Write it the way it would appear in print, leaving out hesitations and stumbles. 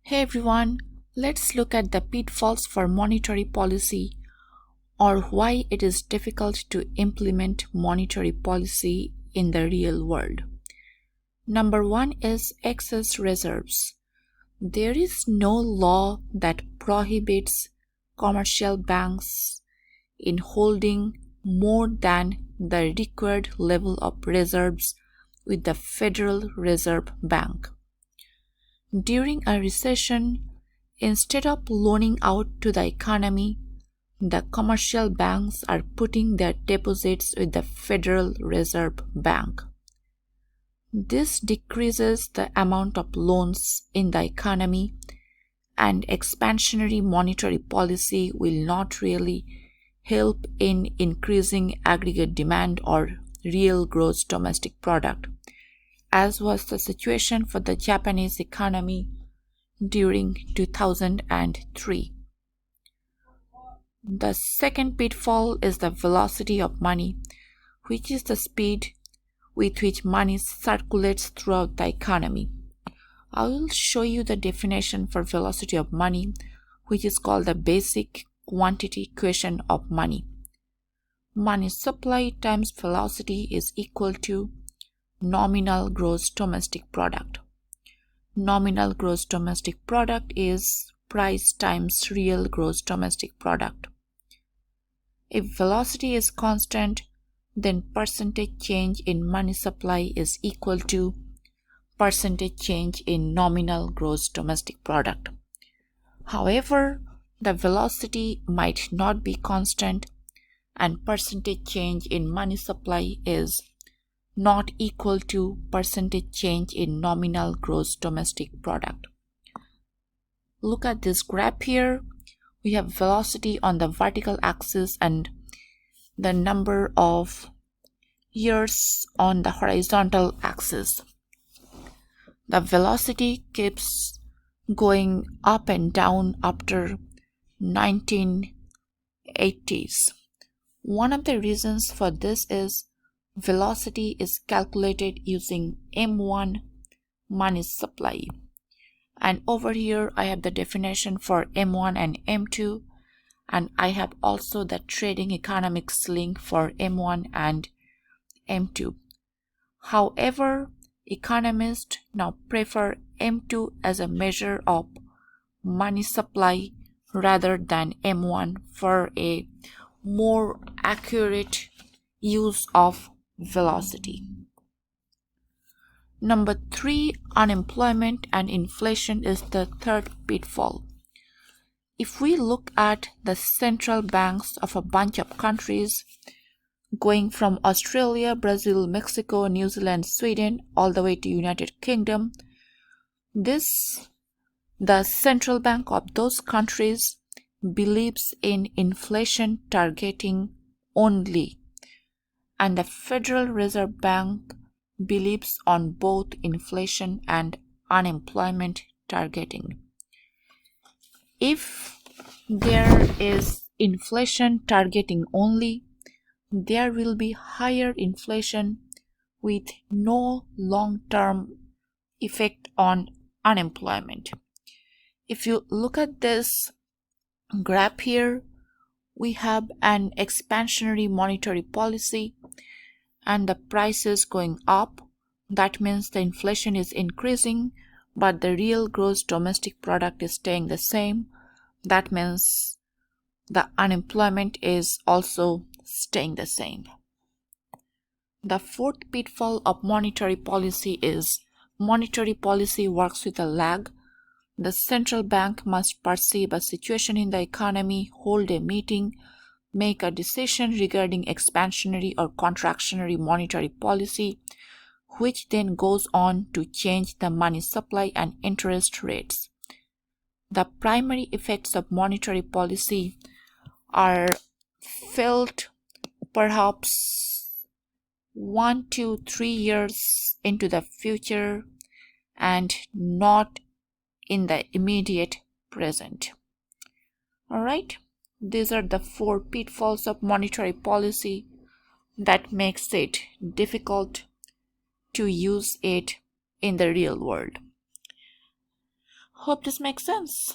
Hey everyone, let's look at the pitfalls for monetary policy or why it is difficult to implement monetary policy in the real world. Number one is excess reserves. There is no law that prohibits commercial banks in holding more than the required level of reserves with the Federal Reserve Bank. During a recession, instead of loaning out to the economy, the commercial banks are putting their deposits with the Federal Reserve Bank. This decreases the amount of loans in the economy, and expansionary monetary policy will not really help in increasing aggregate demand or real gross domestic product, as was the situation for the Japanese economy during 2003. The second pitfall is the velocity of money, which is the speed with which money circulates throughout the economy. I will show you the definition for velocity of money, which is called the basic quantity equation of money. Money supply times velocity is equal to nominal gross domestic product. Nominal gross domestic product is price times real gross domestic product. If velocity is constant, then percentage change in money supply is equal to percentage change in nominal gross domestic product. However, the velocity might not be constant and percentage change in money supply is not equal to percentage change in nominal gross domestic product. Look at this graph here. We have velocity on the vertical axis and the number of years on the horizontal axis. The velocity keeps going up and down after 1980s. One of the reasons for this is velocity is calculated using M1 money supply. And over here I have the definition for M1 and M2, and I have also the trading economics link for M1 and M2. However, economists now prefer M2 as a measure of money supply rather than M1 for a more accurate use of velocity. Number 3, unemployment and inflation is the third pitfall. If we look at the central banks of a bunch of countries, going from Australia, Brazil, Mexico, New Zealand, Sweden, all the way to United Kingdom, the central bank of those countries believes in inflation targeting only, and the Federal Reserve Bank believes on both inflation and unemployment targeting. If there is inflation targeting only, there will be higher inflation with no long-term effect on unemployment. If you look at this graph here, we have an expansionary monetary policy and the prices going up. That means the inflation is increasing, but the real gross domestic product is staying the same. That means the unemployment is also staying the same. The fourth pitfall of monetary policy is monetary policy works with a lag. The central bank must perceive a situation in the economy, hold a meeting, make a decision regarding expansionary or contractionary monetary policy, which then goes on to change the money supply and interest rates. The primary effects of monetary policy are felt perhaps 1 to 3 years into the future and not in the immediate present. Alright, these are the 4 pitfalls of monetary policy that makes it difficult to use it in the real world. Hope this makes sense.